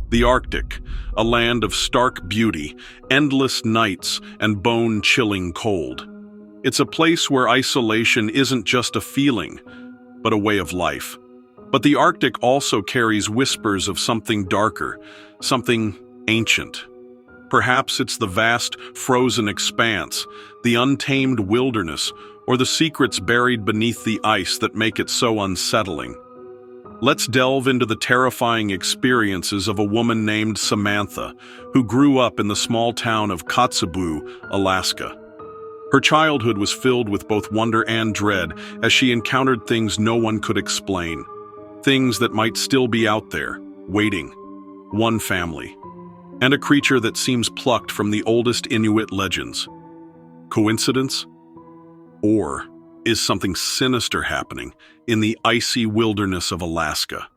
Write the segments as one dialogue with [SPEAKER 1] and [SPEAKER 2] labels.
[SPEAKER 1] The Arctic, a land of stark beauty, endless nights, and bone-chilling cold. It's a place where isolation isn't just a feeling, but a way of life. But the Arctic also carries whispers of something darker, something ancient. Perhaps it's the vast, frozen expanse, the untamed wilderness, or the secrets buried beneath the ice that make it so unsettling. Let's delve into the terrifying experiences of a woman named Samantha, who grew up in the small town of Kotzebue, Alaska. Her childhood was filled with both wonder and dread as she encountered things no one could explain. Things that might still be out there, waiting. One family. And a creature that seems plucked from the oldest Inuit legends. Coincidence? Or is something sinister happening in the icy wilderness of Alaska?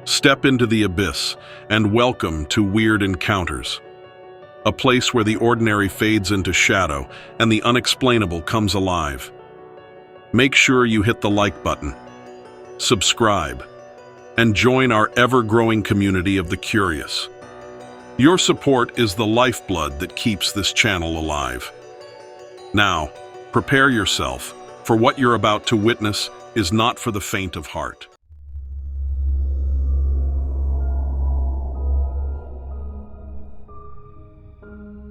[SPEAKER 1] Step into the abyss and welcome to Weird Encounters, a place where the ordinary fades into shadow and the unexplainable comes alive. Make sure you hit the like button, subscribe, and join our ever-growing community of the curious. Your support is the lifeblood that keeps this channel alive. Now, prepare yourself, for what you're about to witness is not for the faint of heart.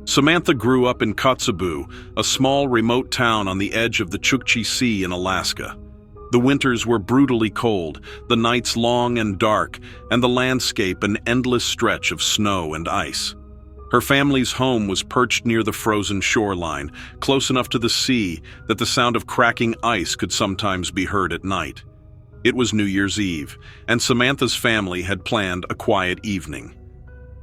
[SPEAKER 1] Samantha grew up in Kotzebue, a small remote town on the edge of the Chukchi Sea in Alaska. The winters were brutally cold, the nights long and dark, and the landscape an endless stretch of snow and ice. Her family's home was perched near the frozen shoreline, close enough to the sea that the sound of cracking ice could sometimes be heard at night. It was New Year's Eve, and Samantha's family had planned a quiet evening.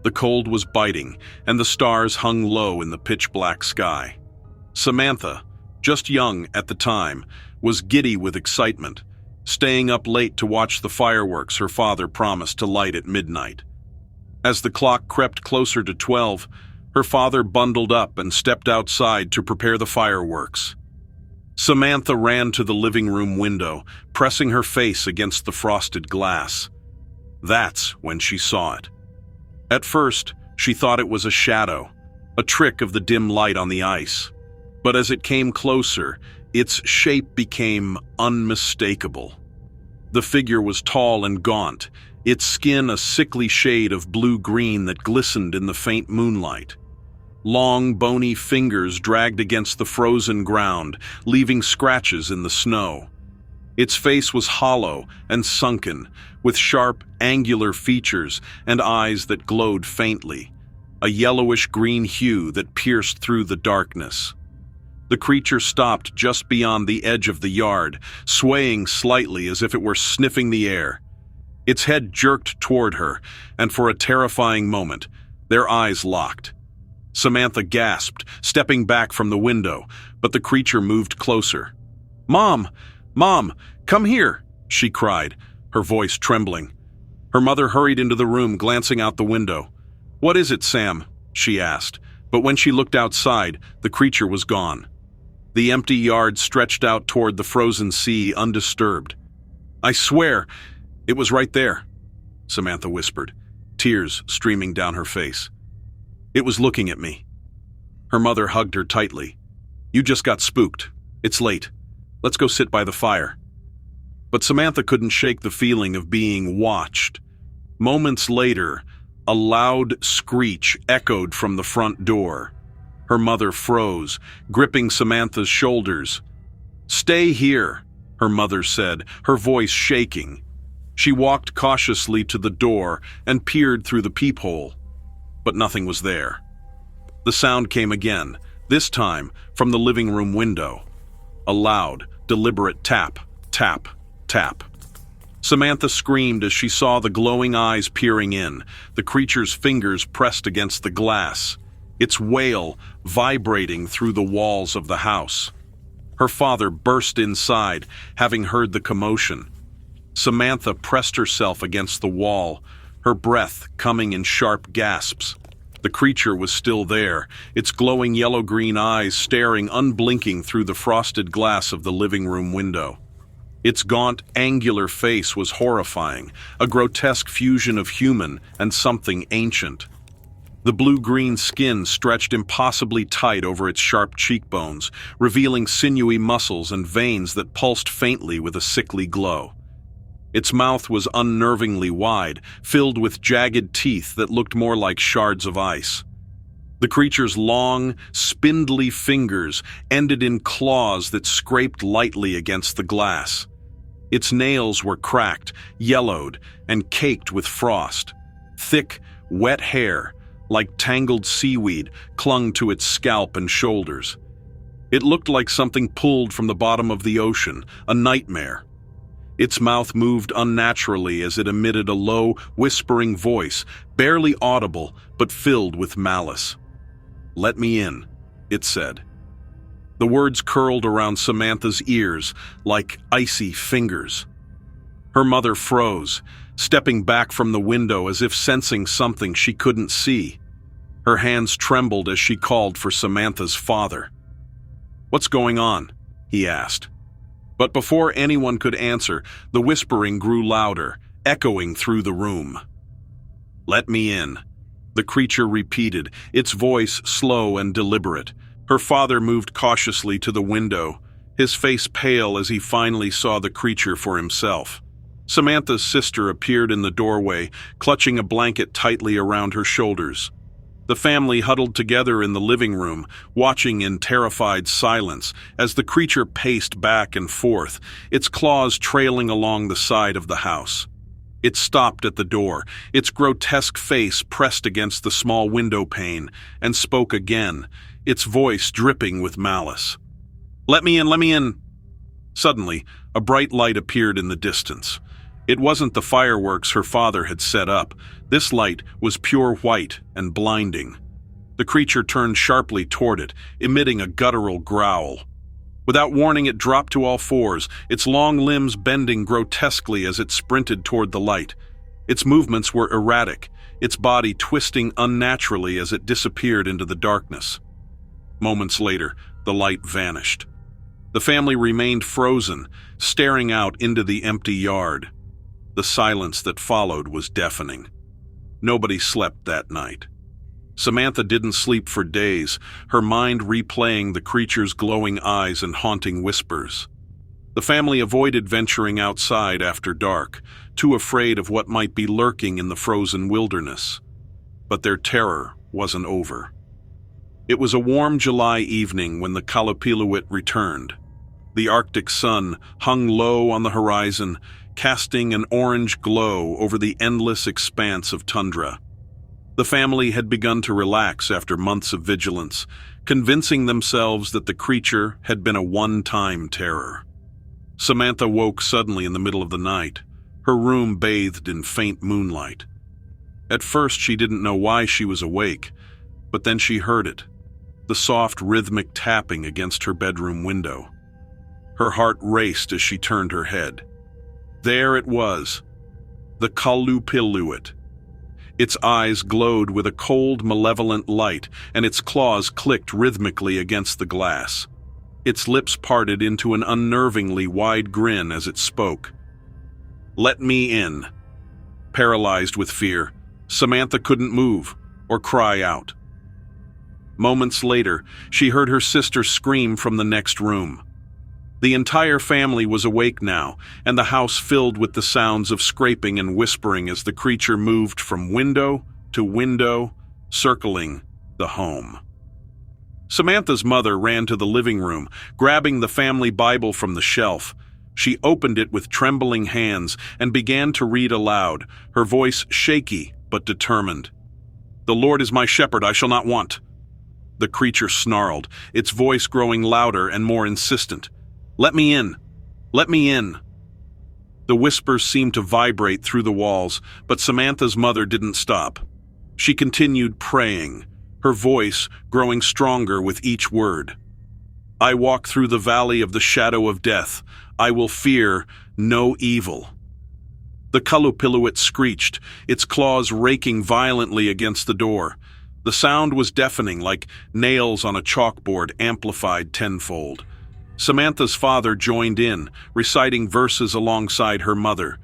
[SPEAKER 1] The cold was biting, and the stars hung low in the pitch-black sky. Samantha, just young at the time, was giddy with excitement, staying up late to watch the fireworks her father promised to light at midnight. As the clock crept closer to 12, her father bundled up and stepped outside to prepare the fireworks. Samantha ran to the living room window, pressing her face against the frosted glass. That's when she saw it. At first, she thought it was a shadow, a trick of the dim light on the ice. But as it came closer, its shape became unmistakable. The figure was tall and gaunt, its skin a sickly shade of blue-green that glistened in the faint moonlight. Long, bony fingers dragged against the frozen ground, leaving scratches in the snow. Its face was hollow and sunken, with sharp, angular features and eyes that glowed faintly, a yellowish-green hue that pierced through the darkness. The creature stopped just beyond the edge of the yard, swaying slightly as if it were sniffing the air. Its head jerked toward her, and for a terrifying moment, their eyes locked. Samantha gasped, stepping back from the window, but the creature moved closer. "Mom! Mom! Come here!" she cried, her voice trembling. Her mother hurried into the room, glancing out the window. "What is it, Sam?" she asked, but when she looked outside, the creature was gone. The empty yard stretched out toward the frozen sea undisturbed. "I swear, it was right there," Samantha whispered, tears streaming down her face. "It was looking at me." Her mother hugged her tightly. "You just got spooked. It's late. Let's go sit by the fire." But Samantha couldn't shake the feeling of being watched. Moments later, a loud screech echoed from the front door. Her mother froze, gripping Samantha's shoulders. "Stay here," her mother said, her voice shaking. She walked cautiously to the door and peered through the peephole, but nothing was there. The sound came again, this time from the living room window. A loud, deliberate tap, tap, tap. Samantha screamed as she saw the glowing eyes peering in, the creature's fingers pressed against the glass, its wail vibrating through the walls of the house. Her father burst inside, having heard the commotion. Samantha pressed herself against the wall, her breath coming in sharp gasps. The creature was still there, its glowing yellow-green eyes staring unblinking through the frosted glass of the living room window. Its gaunt, angular face was horrifying, a grotesque fusion of human and something ancient. The blue-green skin stretched impossibly tight over its sharp cheekbones, revealing sinewy muscles and veins that pulsed faintly with a sickly glow. Its mouth was unnervingly wide, filled with jagged teeth that looked more like shards of ice. The creature's long, spindly fingers ended in claws that scraped lightly against the glass. Its nails were cracked, yellowed, and caked with frost. Thick, wet hair, like tangled seaweed, clung to its scalp and shoulders. It looked like something pulled from the bottom of the ocean, a nightmare. Its mouth moved unnaturally as it emitted a low, whispering voice, barely audible but filled with malice. "Let me in," it said. The words curled around Samantha's ears like icy fingers. Her mother froze, stepping back from the window as if sensing something she couldn't see. Her hands trembled as she called for Samantha's father. "What's going on?" he asked. But before anyone could answer, the whispering grew louder, echoing through the room. "Let me in," the creature repeated, its voice slow and deliberate. Her father moved cautiously to the window, his face pale as he finally saw the creature for himself. Samantha's sister appeared in the doorway, clutching a blanket tightly around her shoulders. The family huddled together in the living room, watching in terrified silence as the creature paced back and forth, its claws trailing along the side of the house. It stopped at the door, its grotesque face pressed against the small window pane, and spoke again, its voice dripping with malice. "Let me in, let me in!" Suddenly, a bright light appeared in the distance. It wasn't the fireworks her father had set up. This light was pure white and blinding. The creature turned sharply toward it, emitting a guttural growl. Without warning, it dropped to all fours, its long limbs bending grotesquely as it sprinted toward the light. Its movements were erratic, its body twisting unnaturally as it disappeared into the darkness. Moments later, the light vanished. The family remained frozen, staring out into the empty yard. The silence that followed was deafening. Nobody slept that night. Samantha didn't sleep for days, her mind replaying the creature's glowing eyes and haunting whispers. The family avoided venturing outside after dark, too afraid of what might be lurking in the frozen wilderness. But their terror wasn't over. It was a warm July evening when the calipilowit returned. The Arctic sun hung low on the horizon, casting an orange glow over the endless expanse of tundra. The family had begun to relax after months of vigilance, convincing themselves that the creature had been a one-time terror. Samantha woke suddenly in the middle of the night, her room bathed in faint moonlight. At first, she didn't know why she was awake, but then she heard it, the soft, rhythmic tapping against her bedroom window. Her heart raced as she turned her head. There it was, the calipilowit. Its eyes glowed with a cold, malevolent light, and its claws clicked rhythmically against the glass. Its lips parted into an unnervingly wide grin as it spoke. "Let me in." Paralyzed with fear, Samantha couldn't move or cry out. Moments later, she heard her sister scream from the next room. The entire family was awake now, and the house filled with the sounds of scraping and whispering as the creature moved from window to window, circling the home. Samantha's mother ran to the living room, grabbing the family Bible from the shelf. She opened it with trembling hands and began to read aloud, her voice shaky but determined. "The Lord is my shepherd, I shall not want." The creature snarled, its voice growing louder and more insistent. "Let me in! Let me in!" The whispers seemed to vibrate through the walls, but Samantha's mother didn't stop. She continued praying, her voice growing stronger with each word. "I walk through the valley of the shadow of death. I will fear no evil." The calipilowit screeched, its claws raking violently against the door. The sound was deafening, like nails on a chalkboard amplified tenfold. Samantha's father joined in, reciting verses alongside her mother.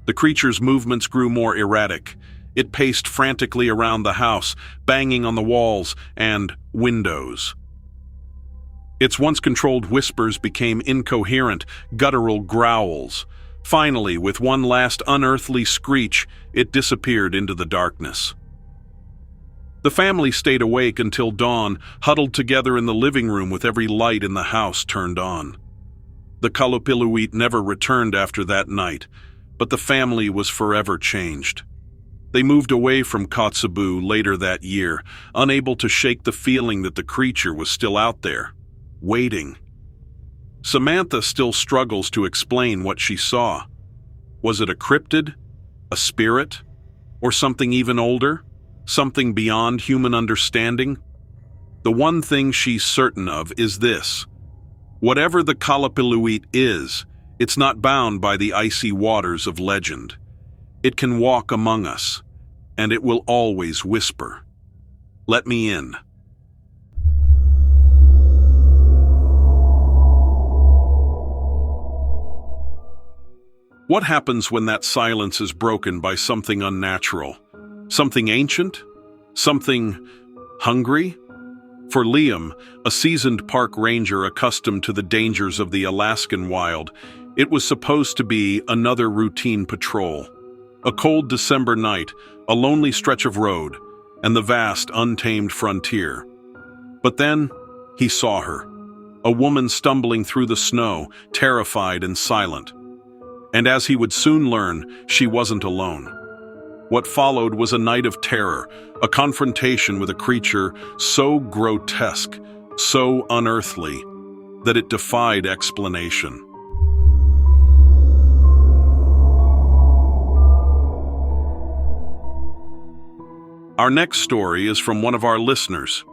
[SPEAKER 1] The creature's movements grew more erratic. It paced frantically around the house, banging on the walls and windows. Its once controlled whispers became incoherent, guttural growls. Finally, with one last unearthly screech, it disappeared into the darkness. The family stayed awake until dawn, huddled together in the living room with every light in the house turned on. The calipilowit never returned after that night, but the family was forever changed. They moved away from Kotzebue later that year, unable to shake the feeling that the creature was still out there, waiting. Samantha still struggles to explain what she saw. Was it a cryptid, a spirit, or something even older? Something beyond human understanding? The one thing she's certain of is this: whatever the calipilowit is, it's not bound by the icy waters of legend. It can walk among us, and it will always whisper. Let me in. What happens when that silence is broken by something unnatural? Something ancient? Something hungry? For Liam, a seasoned park ranger accustomed to the dangers of the Alaskan wild, it was supposed to be another routine patrol. A cold December night, a lonely stretch of road, and the vast, untamed frontier. But then, he saw her, a woman stumbling through the snow, terrified and silent. And as he would soon learn, she wasn't alone. What followed was a night of terror, a confrontation with a creature so grotesque, so unearthly, that it defied explanation. Our next story is from one of our listeners.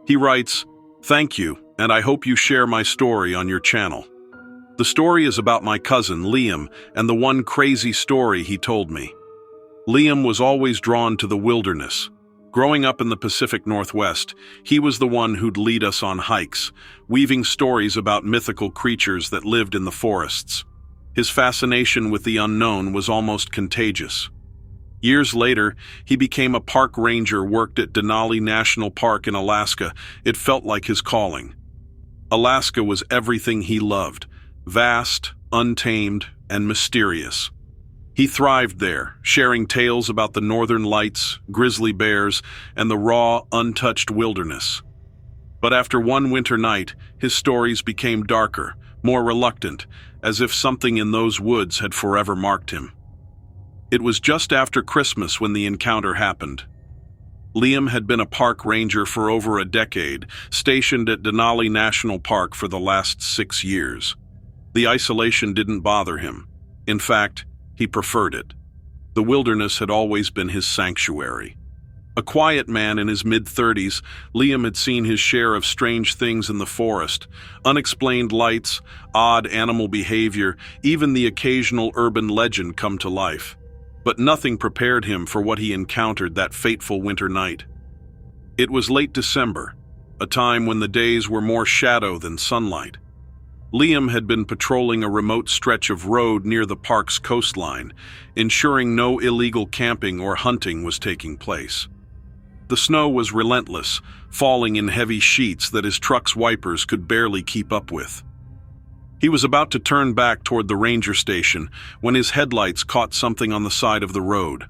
[SPEAKER 1] He writes, "Thank you, and I hope you share my story on your channel. The story is about my cousin, Liam, and the one crazy story he told me. Liam was always drawn to the wilderness. Growing up in the Pacific Northwest, he was the one who'd lead us on hikes, weaving stories about mythical creatures that lived in the forests. His fascination with the unknown was almost contagious. Years later, he became a park ranger, worked at Denali National Park in Alaska. It felt like his calling. Alaska was everything he loved, vast, untamed, and mysterious. He thrived there, sharing tales about the northern lights, grizzly bears, and the raw, untouched wilderness. But after one winter night, his stories became darker, more reluctant, as if something in those woods had forever marked him. It was just after Christmas when the encounter happened. Liam had been a park ranger for over a decade, stationed at Denali National Park for the last 6 years. The isolation didn't bother him. In fact, he preferred it. The wilderness had always been his sanctuary. A quiet man in his mid-30s, Liam had seen his share of strange things in the forest, unexplained lights, odd animal behavior, even the occasional urban legend come to life. But nothing prepared him for what he encountered that fateful winter night. It was late December, a time when the days were more shadow than sunlight. Liam had been patrolling a remote stretch of road near the park's coastline, ensuring no illegal camping or hunting was taking place. The snow was relentless, falling in heavy sheets that his truck's wipers could barely keep up with. He was about to turn back toward the ranger station when his headlights caught something on the side of the road.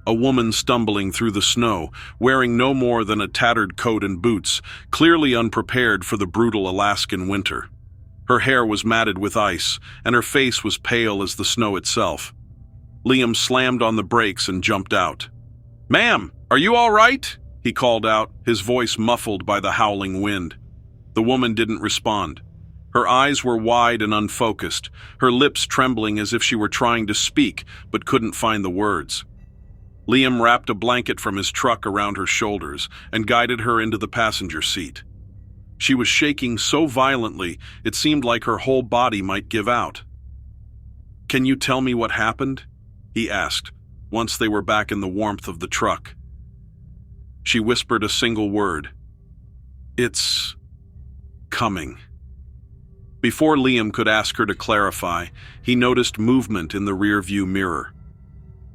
[SPEAKER 1] A woman stumbling through the snow, wearing no more than a tattered coat and boots, clearly unprepared for the brutal Alaskan winter. Her hair was matted with ice, and her face was pale as the snow itself. Liam slammed on the brakes and jumped out. "Ma'am, are you all right?" he called out, his voice muffled by the howling wind. The woman didn't respond. Her eyes were wide and unfocused, her lips trembling as if she were trying to speak but couldn't find the words. Liam wrapped a blanket from his truck around her shoulders and guided her into the passenger seat. She was shaking so violently it seemed like her whole body might give out. "Can you tell me what happened?" he asked, once they were back in the warmth of the truck. She whispered a single word. "It's coming." Before Liam could ask her to clarify, he noticed movement in the rearview mirror.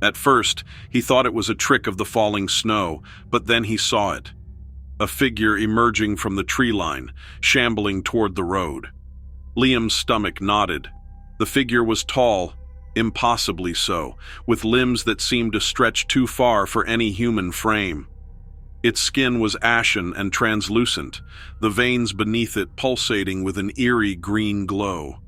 [SPEAKER 1] At first, he thought it was a trick of the falling snow, but then he saw it. A figure emerging from the tree line, shambling toward the road. Liam's stomach knotted. The figure was tall, impossibly so, with limbs that seemed to stretch too far for any human frame. Its skin was ashen and translucent, the veins beneath it pulsating with an eerie green glow.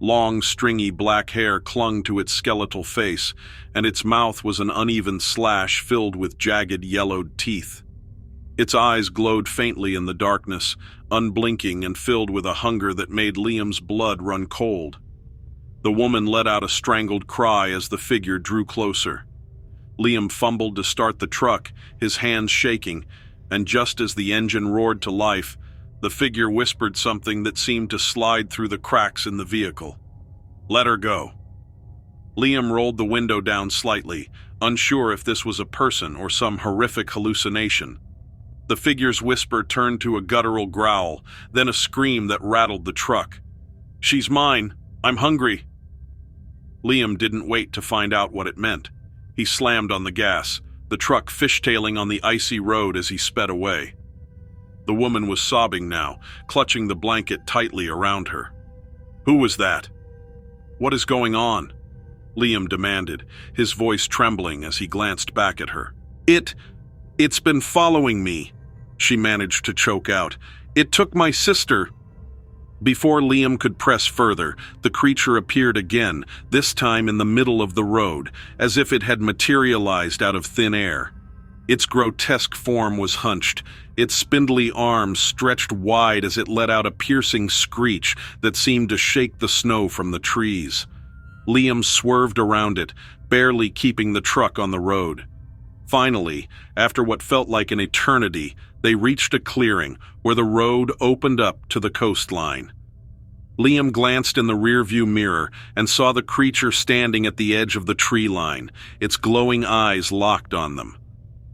[SPEAKER 1] Long, stringy black hair clung to its skeletal face, and its mouth was an uneven slash filled with jagged yellowed teeth. Its eyes glowed faintly in the darkness, unblinking and filled with a hunger that made Liam's blood run cold. The woman let out a strangled cry as the figure drew closer. Liam fumbled to start the truck, his hands shaking, and just as the engine roared to life, the figure whispered something that seemed to slide through the cracks in the vehicle. "Let her go." Liam rolled the window down slightly, unsure if this was a person or some horrific hallucination. The figure's whisper turned to a guttural growl, then a scream that rattled the truck. "She's mine. I'm hungry." Liam didn't wait to find out what it meant. He slammed on the gas, the truck fishtailing on the icy road as he sped away. The woman was sobbing now, clutching the blanket tightly around her. "Who was that? What is going on?" Liam demanded, his voice trembling as he glanced back at her. It's been following me," she managed to choke out. "It took my sister." Before Liam could press further, the creature appeared again, this time in the middle of the road, as if it had materialized out of thin air. Its grotesque form was hunched, its spindly arms stretched wide as it let out a piercing screech that seemed to shake the snow from the trees. Liam swerved around it, barely keeping the truck on the road. Finally, after what felt like an eternity, they reached a clearing where the road opened up to the coastline. Liam glanced in the rearview mirror and saw the creature standing at the edge of the tree line, its glowing eyes locked on them.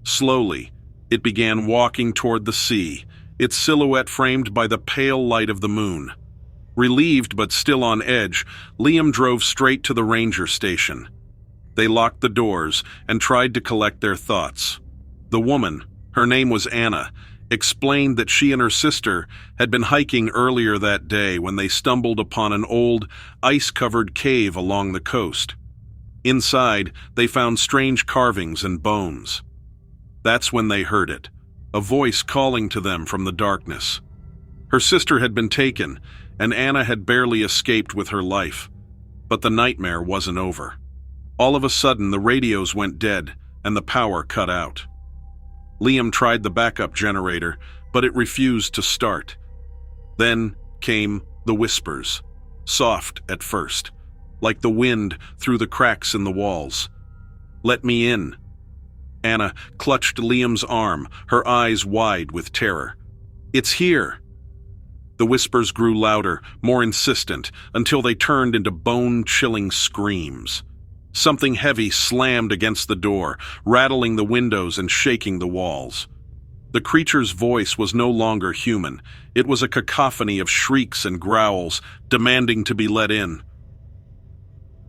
[SPEAKER 1] Slowly, it began walking toward the sea, its silhouette framed by the pale light of the moon. Relieved but still on edge, Liam drove straight to the ranger station. They locked the doors and tried to collect their thoughts. The woman, her name was Anna, explained that she and her sister had been hiking earlier that day when they stumbled upon an old, ice-covered cave along the coast. Inside, they found strange carvings and bones. That's when they heard it, a voice calling to them from the darkness. Her sister had been taken, and Anna had barely escaped with her life. But the nightmare wasn't over. All of a sudden, the radios went dead, and the power cut out. Liam tried the backup generator, but it refused to start. Then came the whispers, soft at first, like the wind through the cracks in the walls. "Let me in." Anna clutched Liam's arm, her eyes wide with terror. "It's here." The whispers grew louder, more insistent, until they turned into bone-chilling screams. Something heavy slammed against the door, rattling the windows and shaking the walls. The creature's voice was no longer human. It was a cacophony of shrieks and growls, demanding to be let in.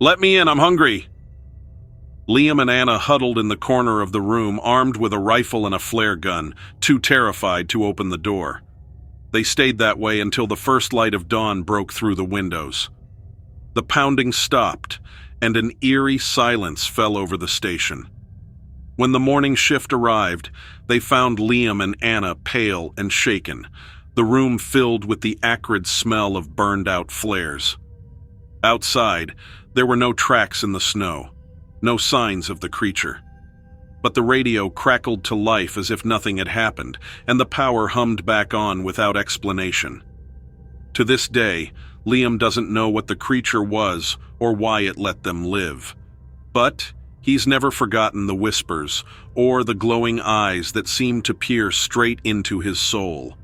[SPEAKER 1] "Let me in, I'm hungry." Liam and Anna huddled in the corner of the room, armed with a rifle and a flare gun, too terrified to open the door. They stayed that way until the first light of dawn broke through the windows. The pounding stopped, and an eerie silence fell over the station. When the morning shift arrived, they found Liam and Anna pale and shaken, the room filled with the acrid smell of burned-out flares. Outside, there were no tracks in the snow, no signs of the creature. But the radio crackled to life as if nothing had happened, and the power hummed back on without explanation. To this day, Liam doesn't know what the creature was or why it let them live. But he's never forgotten the whispers or the glowing eyes that seem to peer straight into his soul.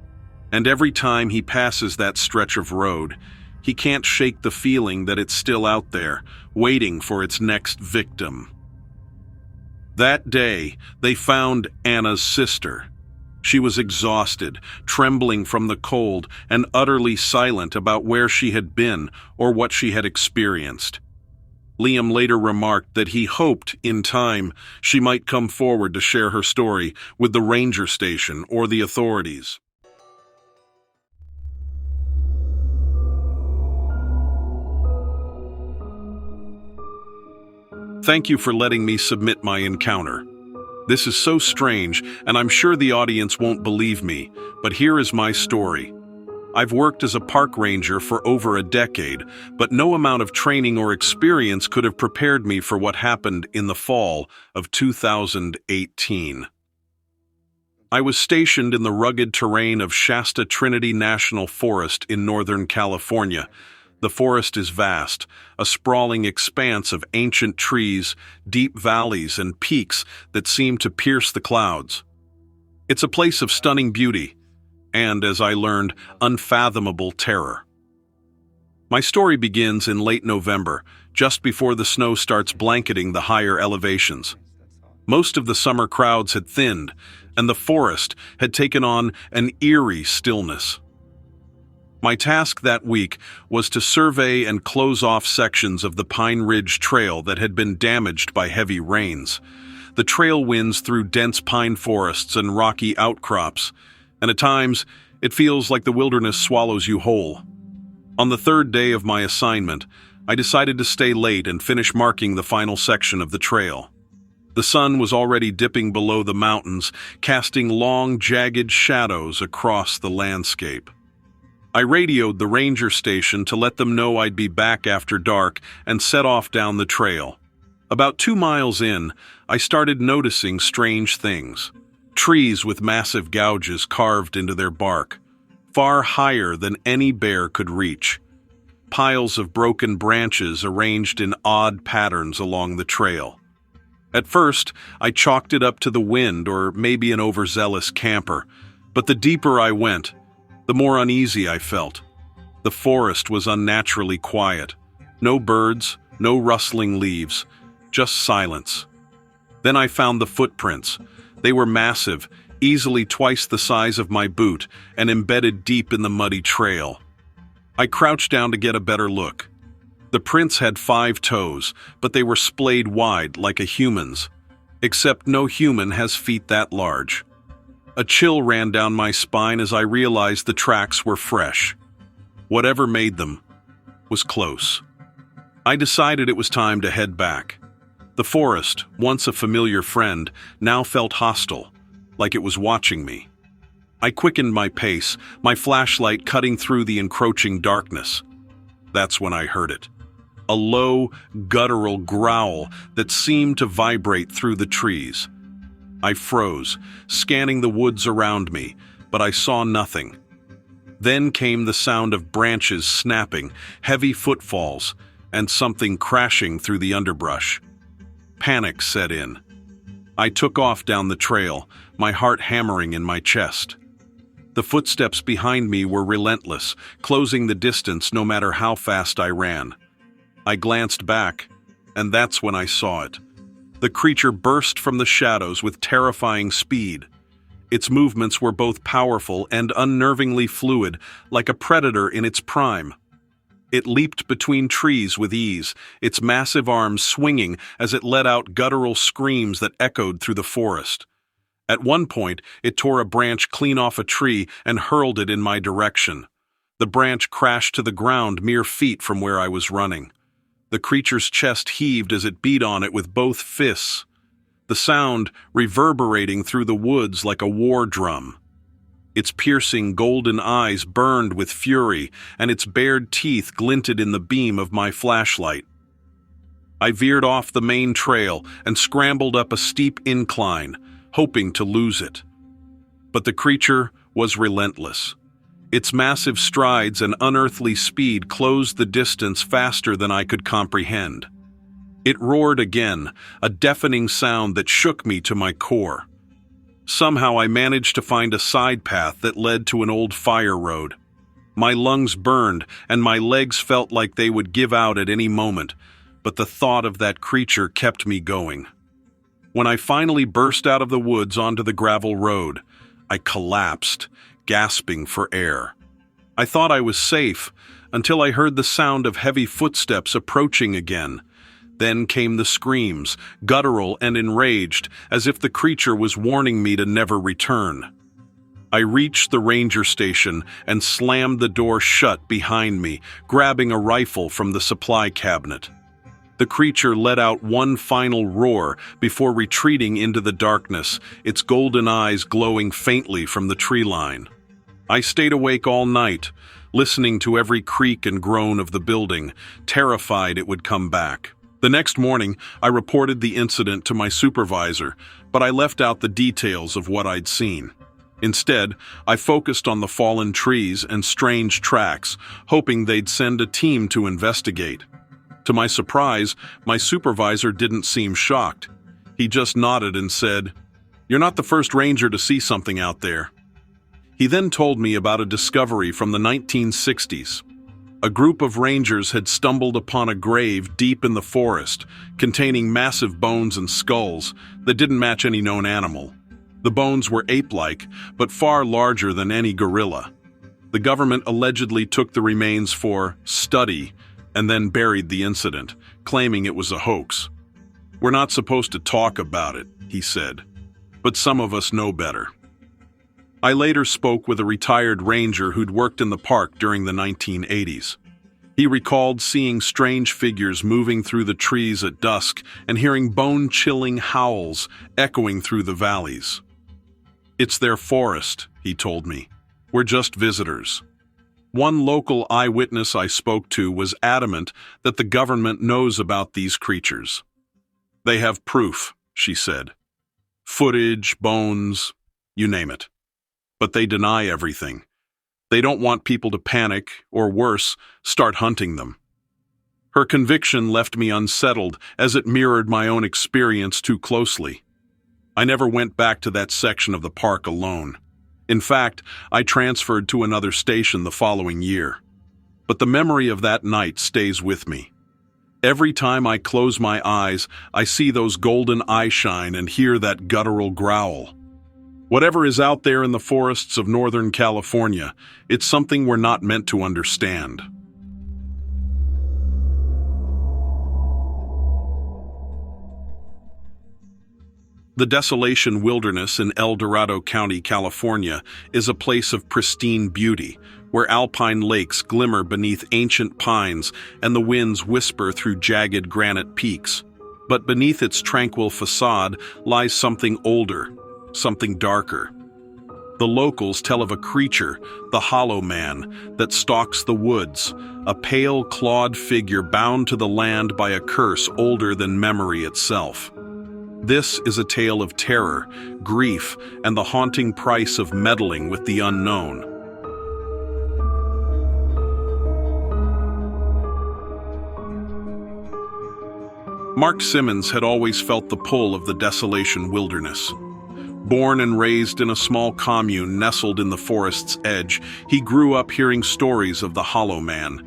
[SPEAKER 1] And every time he passes that stretch of road, he can't shake the feeling that it's still out there, waiting for its next victim. That day, they found Anna's sister. She was exhausted, trembling from the cold, and utterly silent about where she had been or what she had experienced. Liam later remarked that he hoped, in time, she might come forward to share her story with the ranger station or the authorities. Thank you for letting me submit my encounter. This is so strange, and I'm sure the audience won't believe me, but here is my story. I've worked as a park ranger for over a decade, but no amount of training or experience could have prepared me for what happened in the fall of 2018. I was stationed in the rugged terrain of Shasta Trinity National Forest in Northern California. The forest is vast, a sprawling expanse of ancient trees, deep valleys, and peaks that seem to pierce the clouds. It's a place of stunning beauty, and, as I learned, unfathomable terror. My story begins in late November, just before the snow starts blanketing the higher elevations. Most of the summer crowds had thinned, and the forest had taken on an eerie stillness. My task that week was to survey and close off sections of the Pine Ridge Trail that had been damaged by heavy rains. The trail winds through dense pine forests and rocky outcrops, and at times it feels like the wilderness swallows you whole. On the third day of my assignment, I decided to stay late and finish marking the final section of the trail. The sun was already dipping below the mountains, casting long, jagged shadows across the landscape. I radioed the ranger station to let them know I'd be back after dark and set off down the trail. About 2 miles in, I started noticing strange things. Trees with massive gouges carved into their bark, far higher than any bear could reach. Piles of broken branches arranged in odd patterns along the trail. At first, I chalked it up to the wind or maybe an overzealous camper, but the deeper I went, the more uneasy I felt. The forest was unnaturally quiet. No birds, no rustling leaves, just silence. Then I found the footprints. They were massive, easily twice the size of my boot, and embedded deep in the muddy trail. I crouched down to get a better look. The prints had 5 toes, but they were splayed wide like a human's, except no human has feet that large. A chill ran down my spine as I realized the tracks were fresh. Whatever made them was close. I decided it was time to head back. The forest, once a familiar friend, now felt hostile, like it was watching me. I quickened my pace, my flashlight cutting through the encroaching darkness. That's when I heard it. A low, guttural growl that seemed to vibrate through the trees. I froze, scanning the woods around me, but I saw nothing. Then came the sound of branches snapping, heavy footfalls, and something crashing through the underbrush. Panic set in. I took off down the trail, my heart hammering in my chest. The footsteps behind me were relentless, closing the distance no matter how fast I ran. I glanced back, and that's when I saw it. The creature burst from the shadows with terrifying speed. Its movements were both powerful and unnervingly fluid, like a predator in its prime. It leaped between trees with ease, its massive arms swinging as it let out guttural screams that echoed through the forest. At one point, it tore a branch clean off a tree and hurled it in my direction. The branch crashed to the ground mere feet from where I was running. The creature's chest heaved as it beat on it with both fists, the sound reverberating through the woods like a war drum. Its piercing golden eyes burned with fury, and its bared teeth glinted in the beam of my flashlight. I veered off the main trail and scrambled up a steep incline, hoping to lose it. But the creature was relentless. Its massive strides and unearthly speed closed the distance faster than I could comprehend. It roared again, a deafening sound that shook me to my core. Somehow I managed to find a side path that led to an old fire road. My lungs burned, and my legs felt like they would give out at any moment, but the thought of that creature kept me going. When I finally burst out of the woods onto the gravel road, I collapsed, gasping for air. I thought I was safe until I heard the sound of heavy footsteps approaching again. Then came the screams, guttural and enraged, as if the creature was warning me to never return. I reached the ranger station and slammed the door shut behind me, grabbing a rifle from the supply cabinet. The creature let out one final roar before retreating into the darkness, its golden eyes glowing faintly from the tree line. I stayed awake all night, listening to every creak and groan of the building, terrified it would come back. The next morning, I reported the incident to my supervisor, but I left out the details of what I'd seen. Instead, I focused on the fallen trees and strange tracks, hoping they'd send a team to investigate. To my surprise, my supervisor didn't seem shocked. He just nodded and said, "You're not the first ranger to see something out there." He then told me about a discovery from the 1960s. A group of rangers had stumbled upon a grave deep in the forest, containing massive bones and skulls that didn't match any known animal. The bones were ape-like, but far larger than any gorilla. The government allegedly took the remains for study and then buried the incident, claiming it was a hoax. "We're not supposed to talk about it," he said, "but some of us know better." I later spoke with a retired ranger who'd worked in the park during the 1980s. He recalled seeing strange figures moving through the trees at dusk and hearing bone-chilling howls echoing through the valleys. "It's their forest," he told me. "We're just visitors." One local eyewitness I spoke to was adamant that the government knows about these creatures. "They have proof," she said. "Footage, bones, you name it. But they deny everything. They don't want people to panic, or worse, start hunting them." Her conviction left me unsettled, as it mirrored my own experience too closely. I never went back to that section of the park alone. In fact, I transferred to another station the following year. But the memory of that night stays with me. Every time I close my eyes, I see those golden eyeshine and hear that guttural growl. Whatever is out there in the forests of Northern California, it's something we're not meant to understand. The Desolation Wilderness in El Dorado County, California, is a place of pristine beauty, where alpine lakes glimmer beneath ancient pines and the winds whisper through jagged granite peaks. But beneath its tranquil facade lies something older, something darker. The locals tell of a creature, the Hollow Man, that stalks the woods, a pale, clawed figure bound to the land by a curse older than memory itself. This is a tale of terror, grief, and the haunting price of meddling with the unknown. Mark Simmons had always felt the pull of the Desolation Wilderness. Born and raised in a small commune nestled in the forest's edge, he grew up hearing stories of the Hollow Man.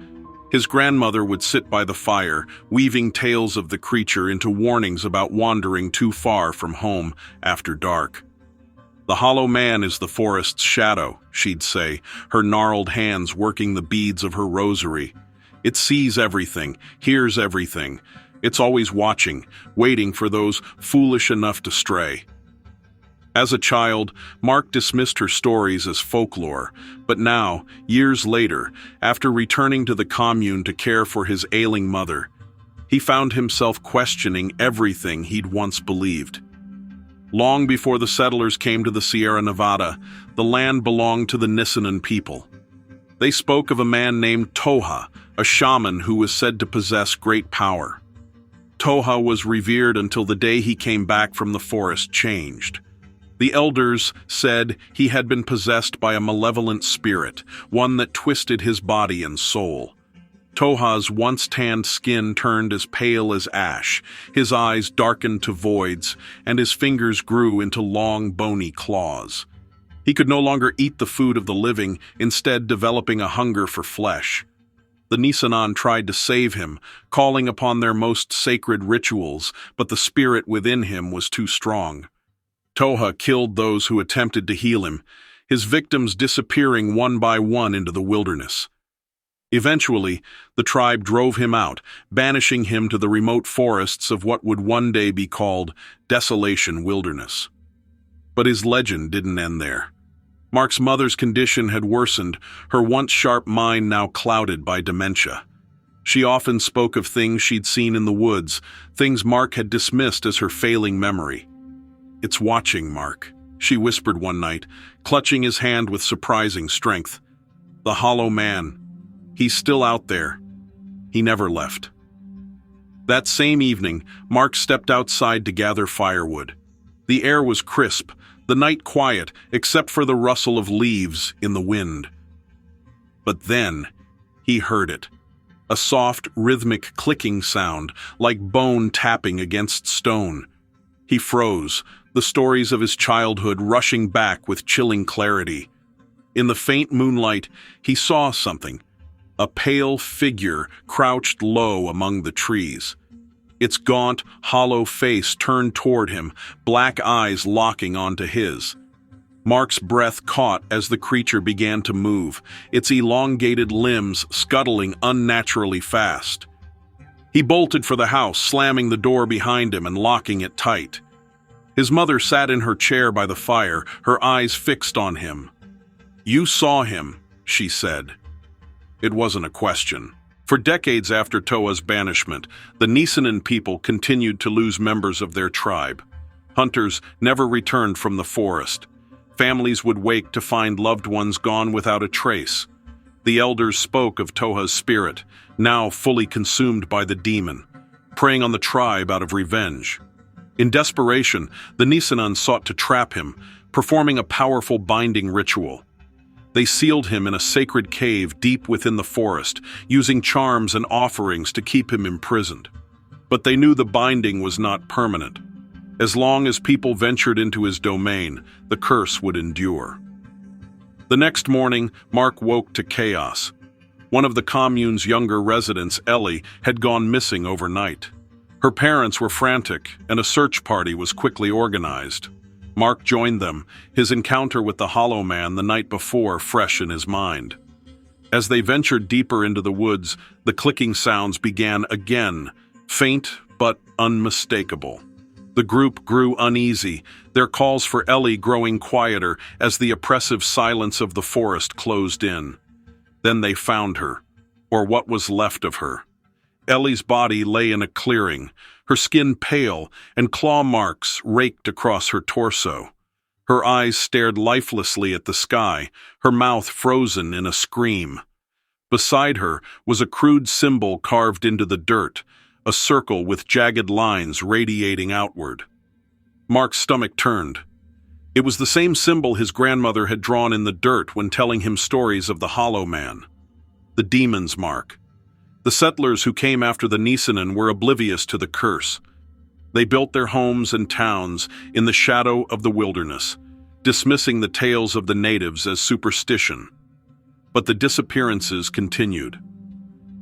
[SPEAKER 1] His grandmother would sit by the fire, weaving tales of the creature into warnings about wandering too far from home after dark. "The Hollow Man is the forest's shadow," she'd say, her gnarled hands working the beads of her rosary. "It sees everything, hears everything. It's always watching, waiting for those foolish enough to stray." As a child, Mark dismissed her stories as folklore, but now, years later, after returning to the commune to care for his ailing mother, he found himself questioning everything he'd once believed. Long before the settlers came to the Sierra Nevada, the land belonged to the Nisenan people. They spoke of a man named Toha, a shaman who was said to possess great power. Toha was revered until the day he came back from the forest changed. The elders said he had been possessed by a malevolent spirit, one that twisted his body and soul. Toha's once-tanned skin turned as pale as ash, his eyes darkened to voids, and his fingers grew into long, bony claws. He could no longer eat the food of the living, instead developing a hunger for flesh. The Nisenan tried to save him, calling upon their most sacred rituals, but the spirit within him was too strong. Toha killed those who attempted to heal him, his victims disappearing one by one into the wilderness. Eventually, the tribe drove him out, banishing him to the remote forests of what would one day be called Desolation Wilderness. But his legend didn't end there. Mark's mother's condition had worsened, her once sharp mind now clouded by dementia. She often spoke of things she'd seen in the woods, things Mark had dismissed as her failing memory. "It's watching, Mark," she whispered one night, clutching his hand with surprising strength. "The Hollow Man. He's still out there. He never left." That same evening, Mark stepped outside to gather firewood. The air was crisp, the night quiet, except for the rustle of leaves in the wind. But then, he heard it. A soft, rhythmic clicking sound, like bone tapping against stone. He froze, the stories of his childhood rushing back with chilling clarity. In the faint moonlight, he saw something. A pale figure crouched low among the trees. Its gaunt, hollow face turned toward him, black eyes locking onto his. Mark's breath caught as the creature began to move, its elongated limbs scuttling unnaturally fast. He bolted for the house, slamming the door behind him and locking it tight. His mother sat in her chair by the fire, her eyes fixed on him. "You saw him," she said. It wasn't a question. For decades after Toa's banishment, the Nisenan people continued to lose members of their tribe. Hunters never returned from the forest. Families would wake to find loved ones gone without a trace. The elders spoke of Toha's spirit, now fully consumed by the demon, preying on the tribe out of revenge. In desperation, the Nisenan sought to trap him, performing a powerful binding ritual. They sealed him in a sacred cave deep within the forest, using charms and offerings to keep him imprisoned. But they knew the binding was not permanent. As long as people ventured into his domain, the curse would endure. The next morning, Mark woke to chaos. One of the commune's younger residents, Ellie, had gone missing overnight. Her parents were frantic, and a search party was quickly organized. Mark joined them, his encounter with the Hollow Man the night before fresh in his mind. As they ventured deeper into the woods, the clicking sounds began again, faint but unmistakable. The group grew uneasy, their calls for Ellie growing quieter as the oppressive silence of the forest closed in. Then they found her, or what was left of her. Ellie's body lay in a clearing, her skin pale and claw marks raked across her torso. Her eyes stared lifelessly at the sky, her mouth frozen in a scream. Beside her was a crude symbol carved into the dirt, a circle with jagged lines radiating outward. Mark's stomach turned. It was the same symbol his grandmother had drawn in the dirt when telling him stories of the Hollow Man. The demon's mark. The settlers who came after the Nisenan were oblivious to the curse. They built their homes and towns in the shadow of the wilderness, dismissing the tales of the natives as superstition. But the disappearances continued.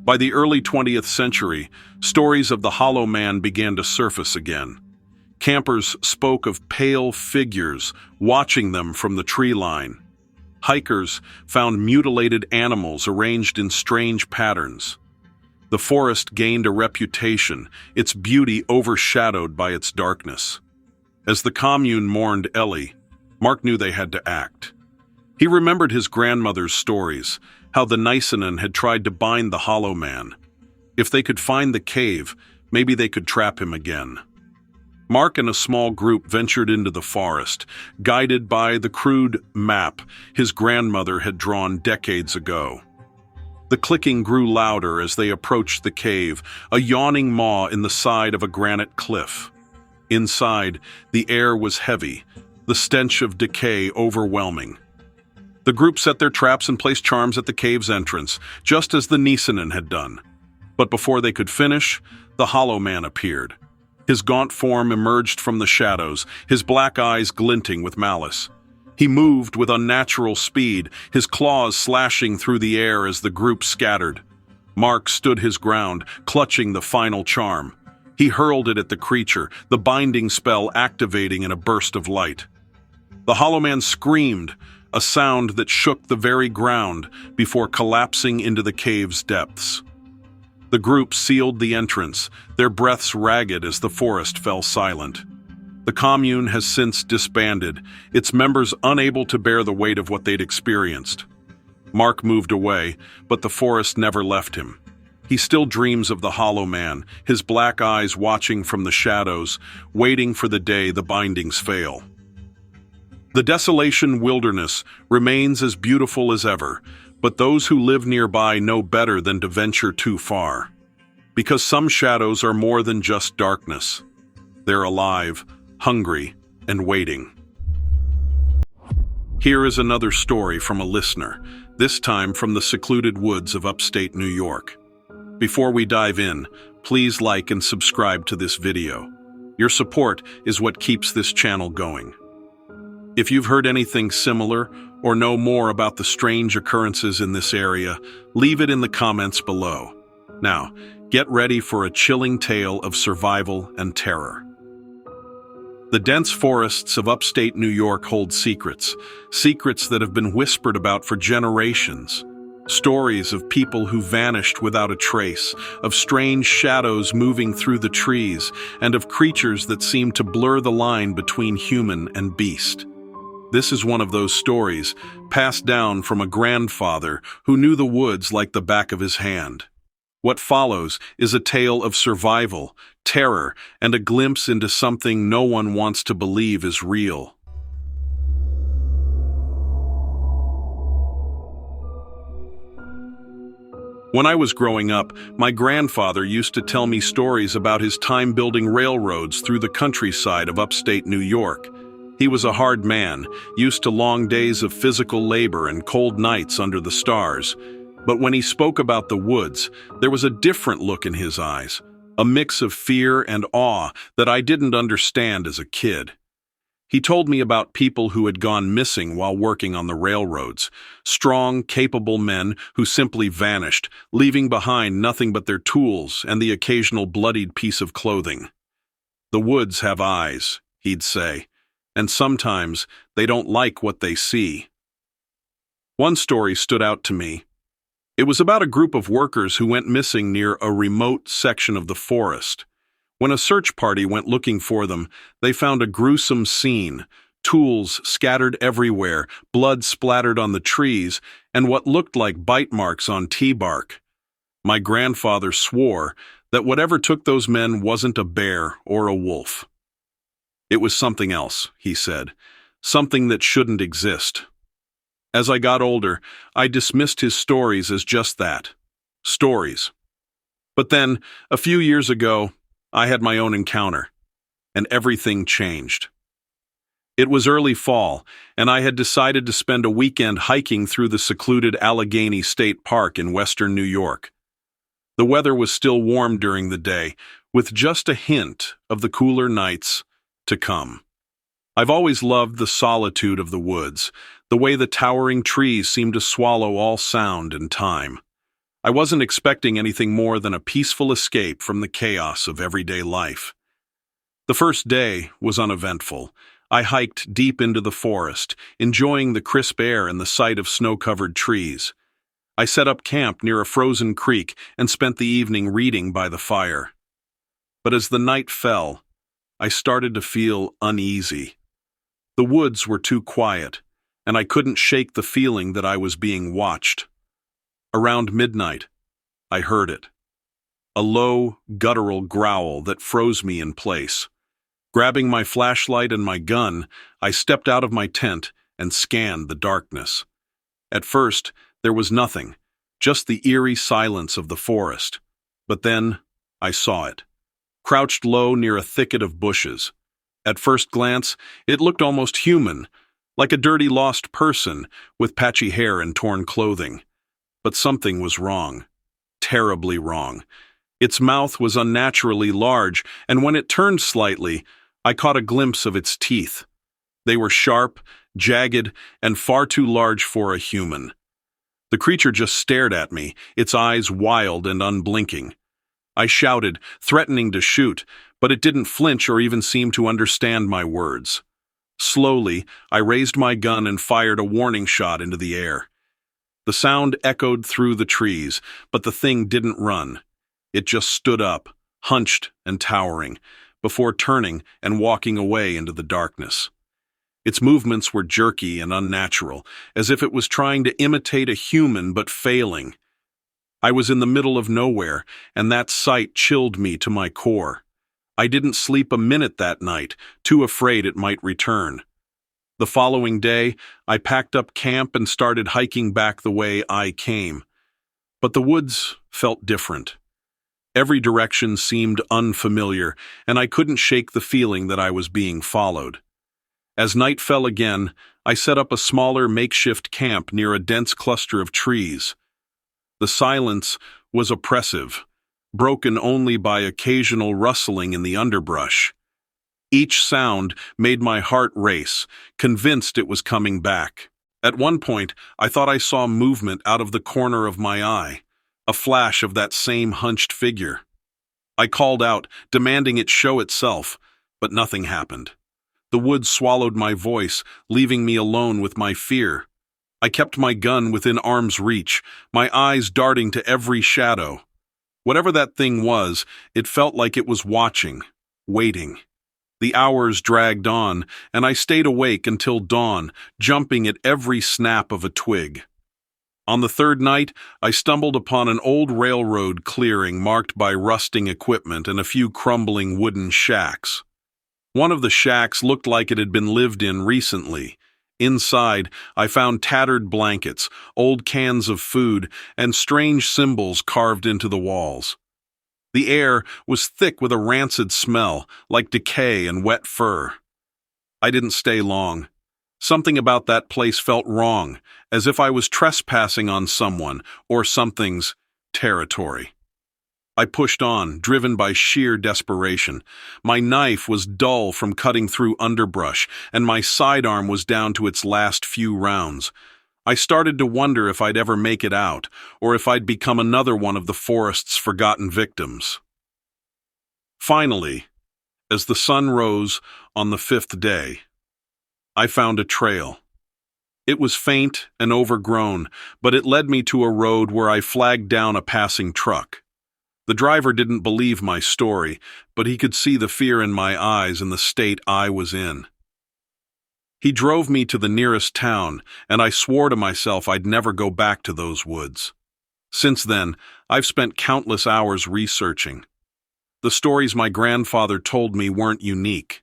[SPEAKER 1] By the early 20th century, stories of the Hollow Man began to surface again. Campers spoke of pale figures watching them from the tree line. Hikers found mutilated animals arranged in strange patterns. The forest gained a reputation, its beauty overshadowed by its darkness. As the commune mourned Ellie, Mark knew they had to act. He remembered his grandmother's stories, how the Nisenan had tried to bind the Hollow Man. If they could find the cave, maybe they could trap him again. Mark and a small group ventured into the forest, guided by the crude map his grandmother had drawn decades ago. The clicking grew louder as they approached the cave, a yawning maw in the side of a granite cliff. Inside, the air was heavy, the stench of decay overwhelming. The group set their traps and placed charms at the cave's entrance, just as the Nisenan had done. But before they could finish, the Hollow Man appeared. His gaunt form emerged from the shadows, his black eyes glinting with malice. He moved with unnatural speed, his claws slashing through the air as the group scattered. Mark stood his ground, clutching the final charm. He hurled it at the creature, the binding spell activating in a burst of light. The Hollow Man screamed, a sound that shook the very ground before collapsing into the cave's depths. The group sealed the entrance, their breaths ragged as the forest fell silent. The commune has since disbanded, its members unable to bear the weight of what they'd experienced. Mark moved away, but the forest never left him. He still dreams of the Hollow Man, his black eyes watching from the shadows, waiting for the day the bindings fail. The desolation wilderness remains as beautiful as ever, but those who live nearby know better than to venture too far. Because some shadows are more than just darkness. They're alive, hungry, and waiting. Here is another story from a listener, this time from the secluded woods of upstate New York. Before we dive in, please like and subscribe to this video. Your support is what keeps this channel going. If you've heard anything similar or know more about the strange occurrences in this area, leave it in the comments below. Now, get ready for a chilling tale of survival and terror. The dense forests of upstate New York hold secrets that have been whispered about for generations. Stories of people who vanished without a trace, of strange shadows moving through the trees, and of creatures that seem to blur the line between human and beast. This is one of those stories, passed down from a grandfather who knew the woods like the back of his hand. What follows is a tale of survival, terror, and a glimpse into something no one wants to believe is real. When I was growing up, my grandfather used to tell me stories about his time building railroads through the countryside of upstate New York. He was a hard man, used to long days of physical labor and cold nights under the stars. But when he spoke about the woods, there was a different look in his eyes, a mix of fear and awe that I didn't understand as a kid. He told me about people who had gone missing while working on the railroads, strong, capable men who simply vanished, leaving behind nothing but their tools and the occasional bloodied piece of clothing. The woods have eyes, he'd say, and sometimes they don't like what they see. One story stood out to me. It was about a group of workers who went missing near a remote section of the forest. When a search party went looking for them, they found a gruesome scene, tools scattered everywhere, blood splattered on the trees, and what looked like bite marks on T-bark. My grandfather swore that whatever took those men wasn't a bear or a wolf. It was something else, he said, something that shouldn't exist. As I got older, I dismissed his stories as just that, stories. But then, a few years ago, I had my own encounter, and everything changed. It was early fall, and I had decided to spend a weekend hiking through the secluded Allegheny State Park in western New York. The weather was still warm during the day, with just a hint of the cooler nights to come. I've always loved the solitude of the woods, the way the towering trees seemed to swallow all sound and time. I wasn't expecting anything more than a peaceful escape from the chaos of everyday life. The first day was uneventful. I hiked deep into the forest, enjoying the crisp air and the sight of snow-covered trees. I set up camp near a frozen creek and spent the evening reading by the fire. But as the night fell, I started to feel uneasy. The woods were too quiet, and I couldn't shake the feeling that I was being watched. Around midnight, I heard it. A low, guttural growl that froze me in place. Grabbing my flashlight and my gun, I stepped out of my tent and scanned the darkness. At first, there was nothing, just the eerie silence of the forest. But then, I saw it. Crouched low near a thicket of bushes. At first glance, it looked almost human, like a dirty lost person with patchy hair and torn clothing. But something was wrong. Terribly wrong. Its mouth was unnaturally large, and when it turned slightly, I caught a glimpse of its teeth. They were sharp, jagged, and far too large for a human. The creature just stared at me, its eyes wild and unblinking. I shouted, threatening to shoot, but it didn't flinch or even seem to understand my words. Slowly, I raised my gun and fired a warning shot into the air. The sound echoed through the trees, but the thing didn't run. It just stood up, hunched and towering, before turning and walking away into the darkness. Its movements were jerky and unnatural, as if it was trying to imitate a human but failing. I was in the middle of nowhere, and that sight chilled me to my core. I didn't sleep a minute that night, too afraid it might return. The following day, I packed up camp and started hiking back the way I came. But the woods felt different. Every direction seemed unfamiliar, and I couldn't shake the feeling that I was being followed. As night fell again, I set up a smaller makeshift camp near a dense cluster of trees. The silence was oppressive, broken only by occasional rustling in the underbrush. Each sound made my heart race, convinced it was coming back. At one point, I thought I saw movement out of the corner of my eye, a flash of that same hunched figure. I called out, demanding it show itself, but nothing happened. The woods swallowed my voice, leaving me alone with my fear. I kept my gun within arm's reach, my eyes darting to every shadow. Whatever that thing was, it felt like it was watching, waiting. The hours dragged on, and I stayed awake until dawn, jumping at every snap of a twig. On the third night, I stumbled upon an old railroad clearing marked by rusting equipment and a few crumbling wooden shacks. One of the shacks looked like it had been lived in recently. Inside, I found tattered blankets, old cans of food, and strange symbols carved into the walls. The air was thick with a rancid smell, like decay and wet fur. I didn't stay long. Something about that place felt wrong, as if I was trespassing on someone or something's territory. I pushed on, driven by sheer desperation. My knife was dull from cutting through underbrush, and my sidearm was down to its last few rounds. I started to wonder if I'd ever make it out, or if I'd become another one of the forest's forgotten victims. Finally, as the sun rose on the fifth day, I found a trail. It was faint and overgrown, but it led me to a road where I flagged down a passing truck. The driver didn't believe my story, but he could see the fear in my eyes and the state I was in. He drove me to the nearest town, and I swore to myself I'd never go back to those woods. Since then, I've spent countless hours researching. The stories my grandfather told me weren't unique.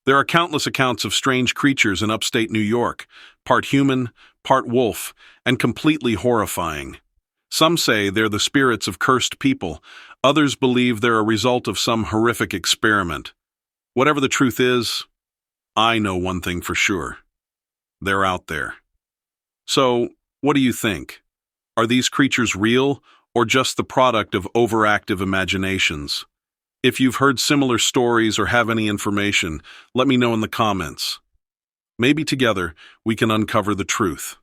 [SPEAKER 1] There are countless accounts of strange creatures in upstate New York, part human, part wolf, and completely horrifying. Some say they're the spirits of cursed people. Others believe they're a result of some horrific experiment. Whatever the truth is, I know one thing for sure. They're out there. So, what do you think? Are these creatures real, or just the product of overactive imaginations? If you've heard similar stories or have any information, let me know in the comments. Maybe together we can uncover the truth.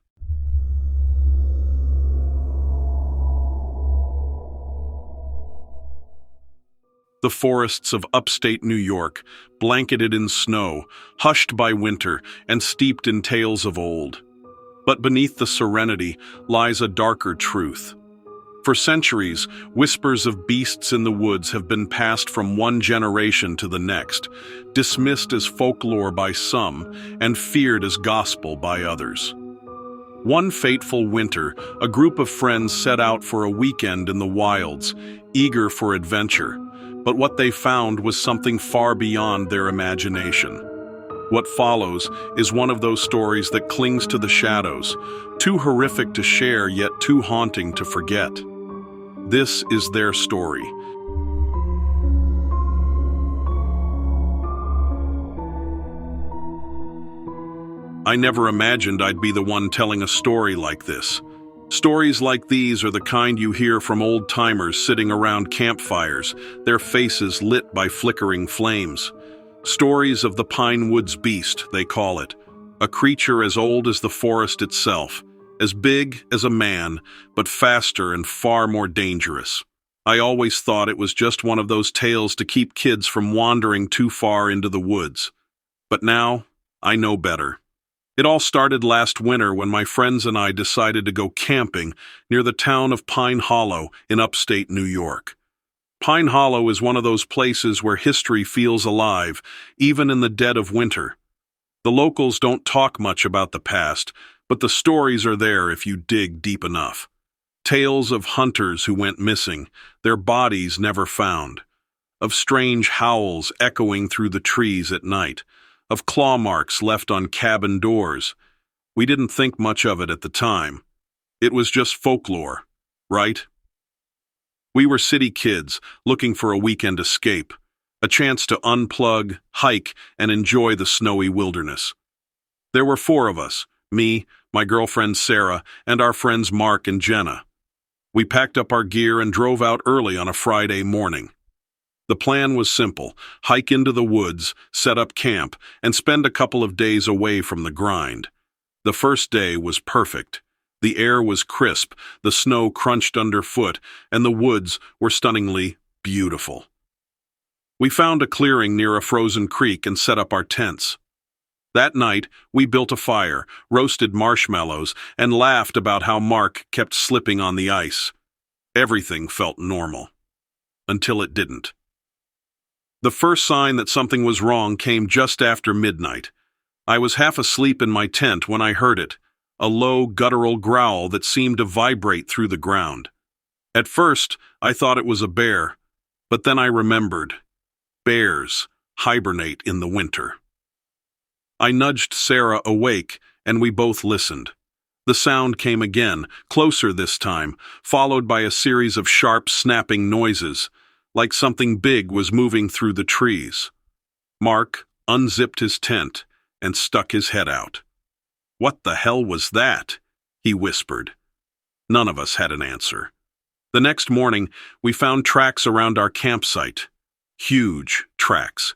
[SPEAKER 1] The forests of upstate New York, blanketed in snow, hushed by winter, and steeped in tales of old. But beneath the serenity lies a darker truth. For centuries, whispers of beasts in the woods have been passed from one generation to the next, dismissed as folklore by some and feared as gospel by others. One fateful winter, a group of friends set out for a weekend in the wilds, eager for adventure, but what they found was something far beyond their imagination. What follows is one of those stories that clings to the shadows, too horrific to share yet too haunting to forget. This is their story. I never imagined I'd be the one telling a story like this. Stories like these are the kind you hear from old-timers sitting around campfires, their faces lit by flickering flames. Stories of the pinewoods beast, they call it, a creature as old as the forest itself, as big as a man, but faster and far more dangerous. I always thought it was just one of those tales to keep kids from wandering too far into the woods. But now, I know better. It all started last winter when my friends and I decided to go camping near the town of Pine Hollow in upstate New York. Pine Hollow is one of those places where history feels alive, even in the dead of winter. The locals don't talk much about the past, but the stories are there if you dig deep enough. Tales of hunters who went missing, their bodies never found. Of strange howls echoing through the trees at night. Of claw marks left on cabin doors. We didn't think much of it at the time. It was just folklore, right? We were city kids looking for a weekend escape, a chance to unplug, hike, and enjoy the snowy wilderness. There were 4 of us, me, my girlfriend Sarah, and our friends Mark and Jenna. We packed up our gear and drove out early on a Friday morning. The plan was simple: hike into the woods, set up camp, and spend a couple of days away from the grind. The first day was perfect. The air was crisp, the snow crunched underfoot, and the woods were stunningly beautiful. We found a clearing near a frozen creek and set up our tents. That night, we built a fire, roasted marshmallows, and laughed about how Mark kept slipping on the ice. Everything felt normal. Until it didn't. The first sign that something was wrong came just after midnight. I was half asleep in my tent when I heard it, a low, guttural growl that seemed to vibrate through the ground. At first, I thought it was a bear, but then I remembered. Bears hibernate in the winter. I nudged Sarah awake, and we both listened. The sound came again, closer this time, followed by a series of sharp, snapping noises, like something big was moving through the trees. Mark unzipped his tent and stuck his head out. "What the hell was that?" he whispered. None of us had an answer. The next morning, we found tracks around our campsite. Huge tracks.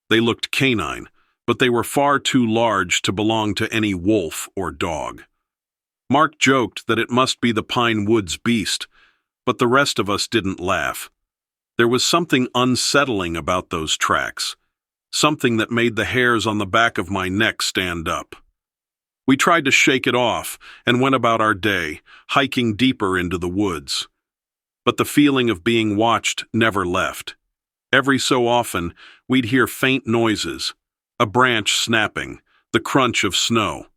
[SPEAKER 1] They looked canine, but they were far too large to belong to any wolf or dog. Mark joked that it must be the pine woods beast, but the rest of us didn't laugh. There was something unsettling about those tracks, something that made the hairs on the back of my neck stand up. We tried to shake it off and went about our day, hiking deeper into the woods. But the feeling of being watched never left. Every so often, we'd hear faint noises, a branch snapping, the crunch of snow.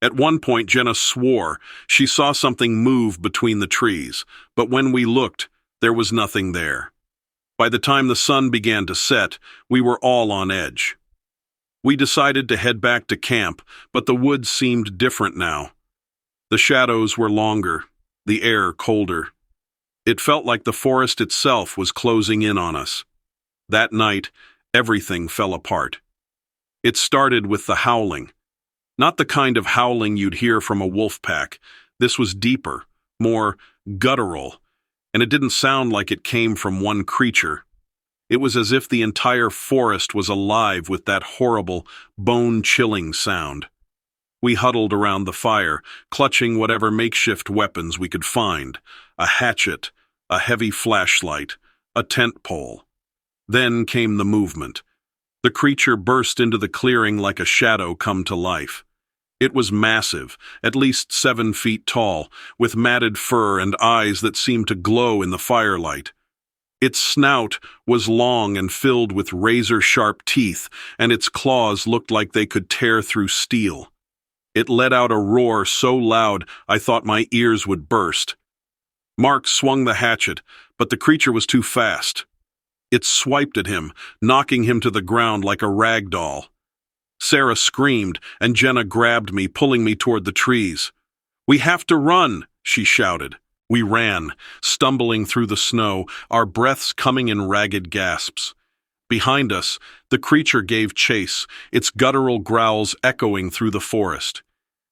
[SPEAKER 1] At one point, Jenna swore she saw something move between the trees, but when we looked, there was nothing there. By the time the sun began to set, we were all on edge. We decided to head back to camp, but the woods seemed different now. The shadows were longer, the air colder. It felt like the forest itself was closing in on us. That night, everything fell apart. It started with the howling. Not the kind of howling you'd hear from a wolf pack. This was deeper, more guttural, and it didn't sound like it came from one creature. It was as if the entire forest was alive with that horrible, bone-chilling sound. We huddled around the fire, clutching whatever makeshift weapons we could find: a hatchet, a heavy flashlight, a tent pole. Then came the movement. The creature burst into the clearing like a shadow come to life. It was massive, at least 7 feet tall, with matted fur and eyes that seemed to glow in the firelight. Its snout was long and filled with razor-sharp teeth, and its claws looked like they could tear through steel. It let out a roar so loud I thought my ears would burst. Mark swung the hatchet, but the creature was too fast. It swiped at him, knocking him to the ground like a rag doll. Sarah screamed, and Jenna grabbed me, pulling me toward the trees. "We have to run," she shouted. We ran, stumbling through the snow, our breaths coming in ragged gasps. Behind us, the creature gave chase, its guttural growls echoing through the forest.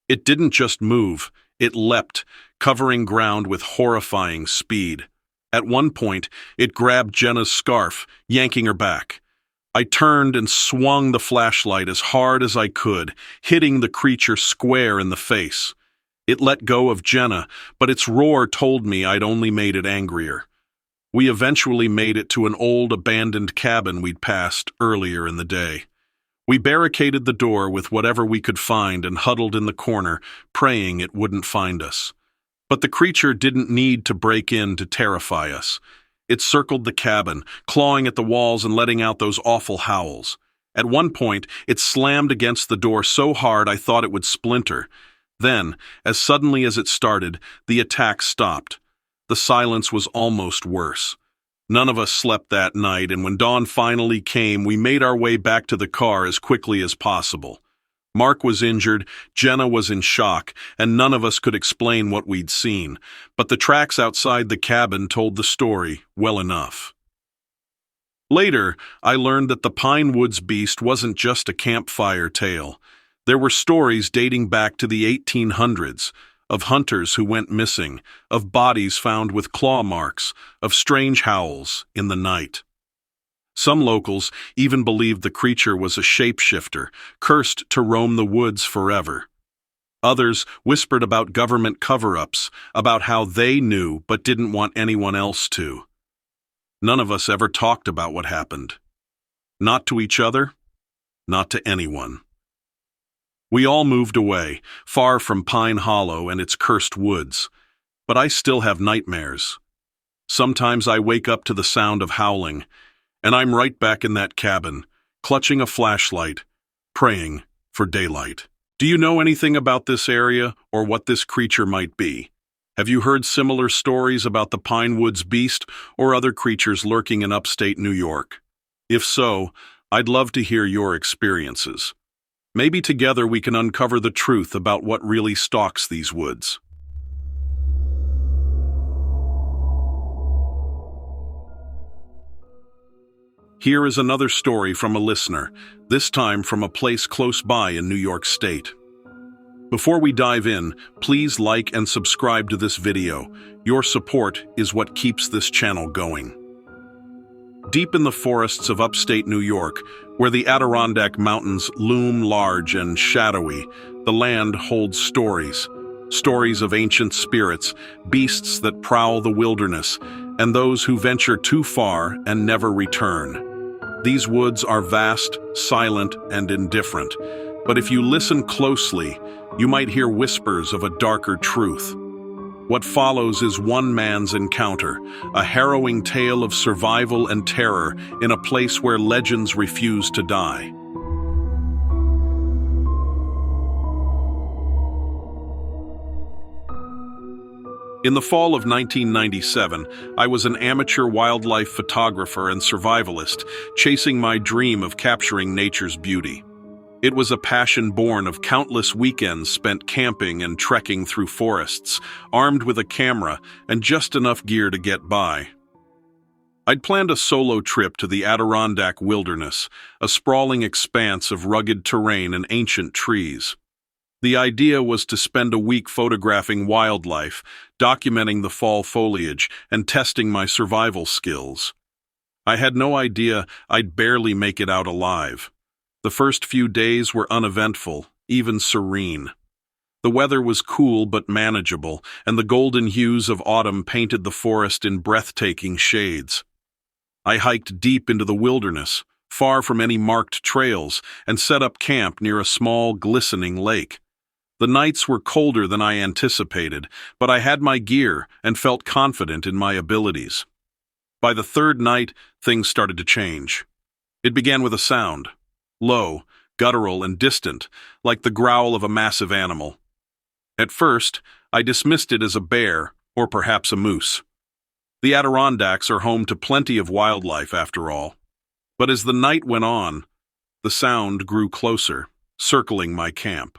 [SPEAKER 1] It didn't just move, it leapt, covering ground with horrifying speed. At one point, it grabbed Jenna's scarf, yanking her back. I turned and swung the flashlight as hard as I could, hitting the creature square in the face. It let go of Jenna, but its roar told me I'd only made it angrier. We eventually made it to an old abandoned cabin we'd passed earlier in the day. We barricaded the door with whatever we could find and huddled in the corner, praying it wouldn't find us. But the creature didn't need to break in to terrify us. It circled the cabin, clawing at the walls and letting out those awful howls. At one point, it slammed against the door so hard I thought it would splinter. Then, as suddenly as it started, the attack stopped. The silence was almost worse. None of us slept that night, and when dawn finally came, we made our way back to the car as quickly as possible. Mark was injured, Jenna was in shock, and none of us could explain what we'd seen, but the tracks outside the cabin told the story well enough. Later, I learned that the Pinewoods beast wasn't just a campfire tale. There were stories dating back to the 1800s, of hunters who went missing, of bodies found with claw marks, of strange howls in the night. Some locals even believed the creature was a shapeshifter, cursed to roam the woods forever. Others whispered about government cover-ups, about how they knew but didn't want anyone else to. None of us ever talked about what happened. Not to each other, not to anyone. We all moved away, far from Pine Hollow and its cursed woods, but I still have nightmares. Sometimes I wake up to the sound of howling, and I'm right back in that cabin, clutching a flashlight, praying for daylight. Do you know anything about this area or what this creature might be? Have you heard similar stories about the Pinewoods beast or other creatures lurking in upstate New York? If so, I'd love to hear your experiences. Maybe together we can uncover the truth about what really stalks these woods. Here is another story from a listener, this time from a place close by in New York State. Before we dive in, please like and subscribe to this video. Your support is what keeps this channel going. Deep in the forests of upstate New York, where the Adirondack Mountains loom large and shadowy, the land holds stories. Stories of ancient spirits, beasts that prowl the wilderness, and those who venture too far and never return. These woods are vast, silent, and indifferent, but if you listen closely, you might hear whispers of a darker truth. What follows is one man's encounter, a harrowing tale of survival and terror in a place where legends refuse to die. In the fall of 1997, I was an amateur wildlife photographer and survivalist, chasing my dream of capturing nature's beauty. It was a passion born of countless weekends spent camping and trekking through forests, armed with a camera and just enough gear to get by. I'd planned a solo trip to the Adirondack wilderness, a sprawling expanse of rugged terrain and ancient trees. The idea was to spend a week photographing wildlife, documenting the fall foliage, and testing my survival skills. I had no idea I'd barely make it out alive. The first few days were uneventful, even serene. The weather was cool but manageable, and the golden hues of autumn painted the forest in breathtaking shades. I hiked deep into the wilderness, far from any marked trails, and set up camp near a small, glistening lake. The nights were colder than I anticipated, but I had my gear and felt confident in my abilities. By the third night, things started to change. It began with a sound. Low, guttural, and distant, like the growl of a massive animal. At first, I dismissed it as a bear, or perhaps a moose. The Adirondacks are home to plenty of wildlife, after all. But as the night went on, the sound grew closer, circling my camp.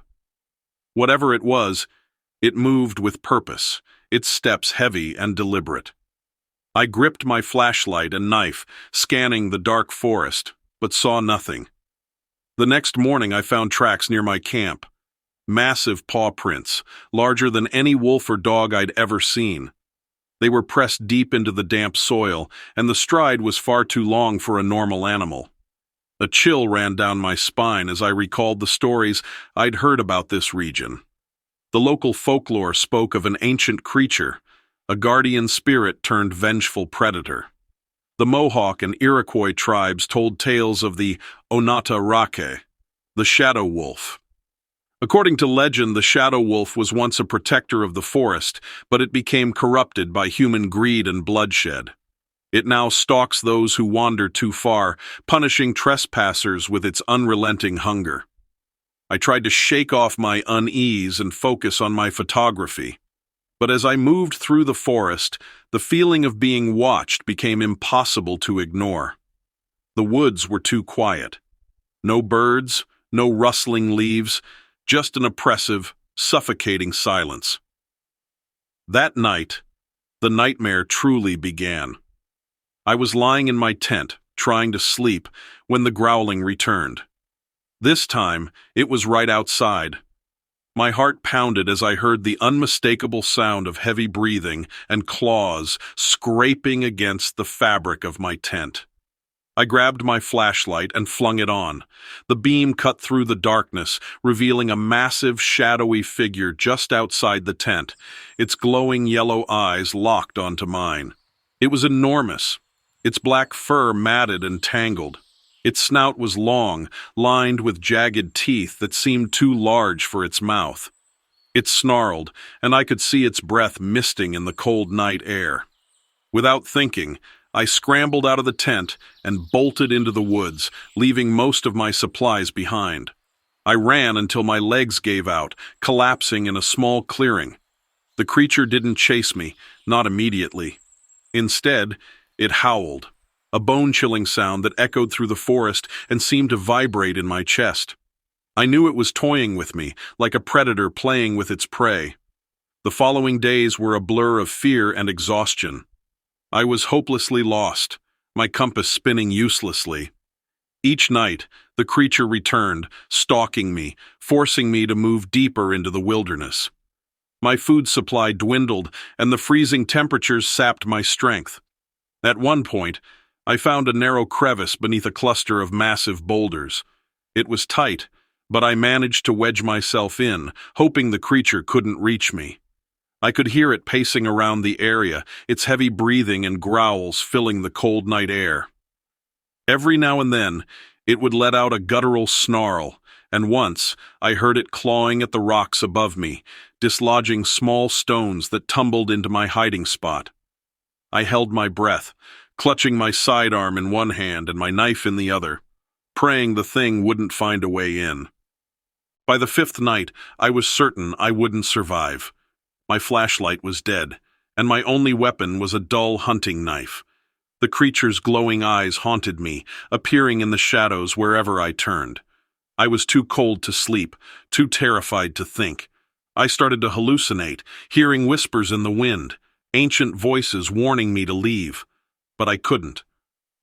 [SPEAKER 1] Whatever it was, it moved with purpose, its steps heavy and deliberate. I gripped my flashlight and knife, scanning the dark forest, but saw nothing. The next morning I found tracks near my camp. Massive paw prints, larger than any wolf or dog I'd ever seen. They were pressed deep into the damp soil, and the stride was far too long for a normal animal. A chill ran down my spine as I recalled the stories I'd heard about this region. The local folklore spoke of an ancient creature, a guardian spirit turned vengeful predator. The Mohawk and Iroquois tribes told tales of the Onata-Rake, the shadow wolf. According to legend, the shadow wolf was once a protector of the forest, but it became corrupted by human greed and bloodshed. It now stalks those who wander too far, punishing trespassers with its unrelenting hunger. I tried to shake off my unease and focus on my photography. But as I moved through the forest, the feeling of being watched became impossible to ignore. The woods were too quiet. No birds, no rustling leaves, just an oppressive, suffocating silence. That night, the nightmare truly began. I was lying in my tent, trying to sleep, when the growling returned. This time, it was right outside. My heart pounded as I heard the unmistakable sound of heavy breathing and claws scraping against the fabric of my tent. I grabbed my flashlight and flung it on. The beam cut through the darkness, revealing a massive, shadowy figure just outside the tent, its glowing yellow eyes locked onto mine. It was enormous, its black fur matted and tangled. Its snout was long, lined with jagged teeth that seemed too large for its mouth. It snarled, and I could see its breath misting in the cold night air. Without thinking, I scrambled out of the tent and bolted into the woods, leaving most of my supplies behind. I ran until my legs gave out, collapsing in a small clearing. The creature didn't chase me, not immediately. Instead, it howled, a bone-chilling sound that echoed through the forest and seemed to vibrate in my chest. I knew it was toying with me, like a predator playing with its prey. The following days were a blur of fear and exhaustion. I was hopelessly lost, my compass spinning uselessly. Each night, the creature returned, stalking me, forcing me to move deeper into the wilderness. My food supply dwindled, and the freezing temperatures sapped my strength. At one point, I found a narrow crevice beneath a cluster of massive boulders. It was tight, but I managed to wedge myself in, hoping the creature couldn't reach me. I could hear it pacing around the area, its heavy breathing and growls filling the cold night air. Every now and then, it would let out a guttural snarl, and once I heard it clawing at the rocks above me, dislodging small stones that tumbled into my hiding spot. I held my breath, clutching my sidearm in one hand and my knife in the other, praying the thing wouldn't find a way in. By the fifth night, I was certain I wouldn't survive. My flashlight was dead, and my only weapon was a dull hunting knife. The creature's glowing eyes haunted me, appearing in the shadows wherever I turned. I was too cold to sleep, too terrified to think. I started to hallucinate, hearing whispers in the wind, ancient voices warning me to leave. But I couldn't.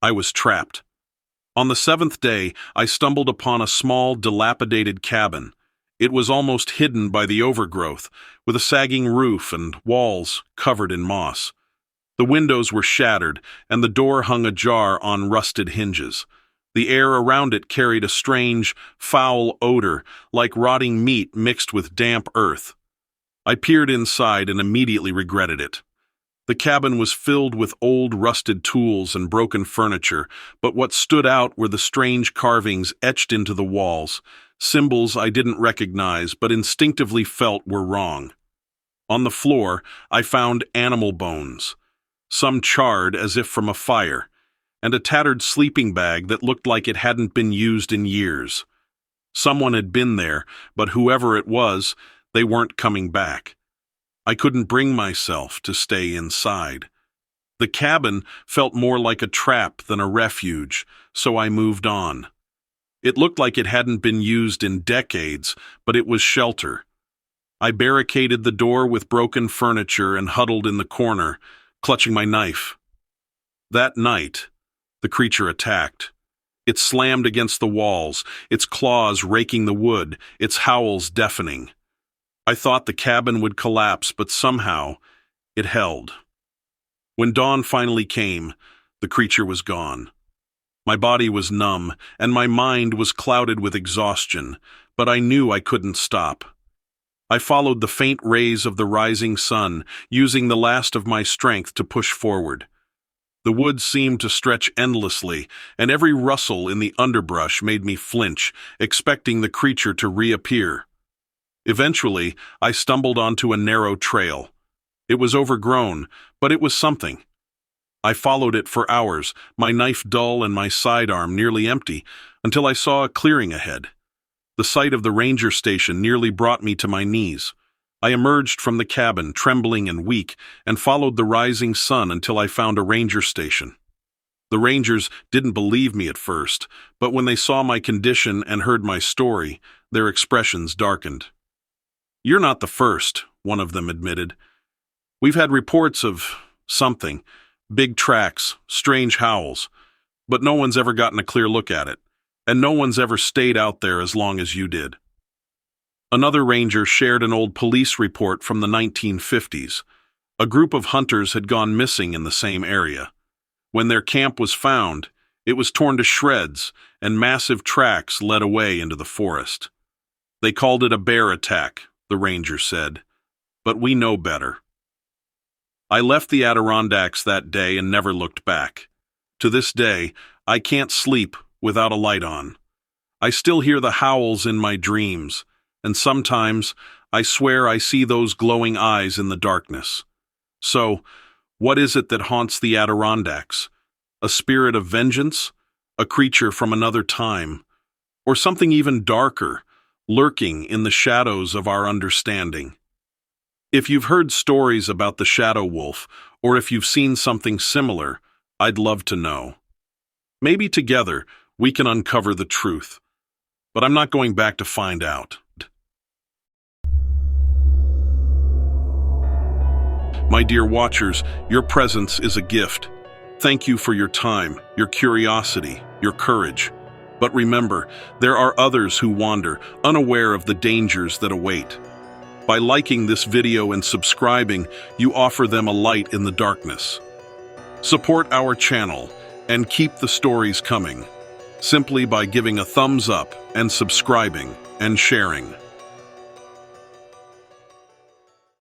[SPEAKER 1] I was trapped. On the seventh day, I stumbled upon a small, dilapidated cabin. It was almost hidden by the overgrowth, with a sagging roof and walls covered in moss. The windows were shattered, and the door hung ajar on rusted hinges. The air around it carried a strange, foul odor, like rotting meat mixed with damp earth. I peered inside and immediately regretted it. The cabin was filled with old rusted tools and broken furniture, but what stood out were the strange carvings etched into the walls, symbols I didn't recognize but instinctively felt were wrong. On the floor, I found animal bones, some charred as if from a fire, and a tattered sleeping bag that looked like it hadn't been used in years. Someone had been there, but whoever it was, they weren't coming back. I couldn't bring myself to stay inside. The cabin felt more like a trap than a refuge, so I moved on. It looked like it hadn't been used in decades, but it was shelter. I barricaded the door with broken furniture and huddled in the corner, clutching my knife. That night, the creature attacked. It slammed against the walls, its claws raking the wood, its howls deafening. I thought the cabin would collapse, but somehow it held. When dawn finally came, the creature was gone. My body was numb, and my mind was clouded with exhaustion, but I knew I couldn't stop. I followed the faint rays of the rising sun, using the last of my strength to push forward. The woods seemed to stretch endlessly, and every rustle in the underbrush made me flinch, expecting the creature to reappear. Eventually, I stumbled onto a narrow trail. It was overgrown, but it was something. I followed it for hours, my knife dull and my sidearm nearly empty, until I saw a clearing ahead. The sight of the ranger station nearly brought me to my knees. I emerged from the cabin, trembling and weak, and followed the rising sun until I found a ranger station. The rangers didn't believe me at first, but when they saw my condition and heard my story, their expressions darkened. "You're not the first," one of them admitted. "We've had reports of something, big tracks, strange howls, but no one's ever gotten a clear look at it, and no one's ever stayed out there as long as you did." Another ranger shared an old police report from the 1950s. A group of hunters had gone missing in the same area. When their camp was found, it was torn to shreds, and massive tracks led away into the forest. "They called it a bear attack," the ranger said, "but we know better." I left the Adirondacks that day and never looked back. To this day, I can't sleep without a light on. I still hear the howls in my dreams, and sometimes I swear I see those glowing eyes in the darkness. So, what is it that haunts the Adirondacks? A spirit of vengeance? A creature from another time? Or something even darker, lurking in the shadows of our understanding? If you've heard stories about the shadow wolf, or if you've seen something similar, I'd love to know. Maybe together we can uncover the truth. But I'm not going back to find out. My dear watchers, your presence is a gift. Thank you for your time, your curiosity, your courage. But remember, there are others who wander, unaware of the dangers that await. By liking this video and subscribing, you offer them a light in the darkness. Support our channel and keep the stories coming, simply by giving a thumbs up and subscribing and sharing.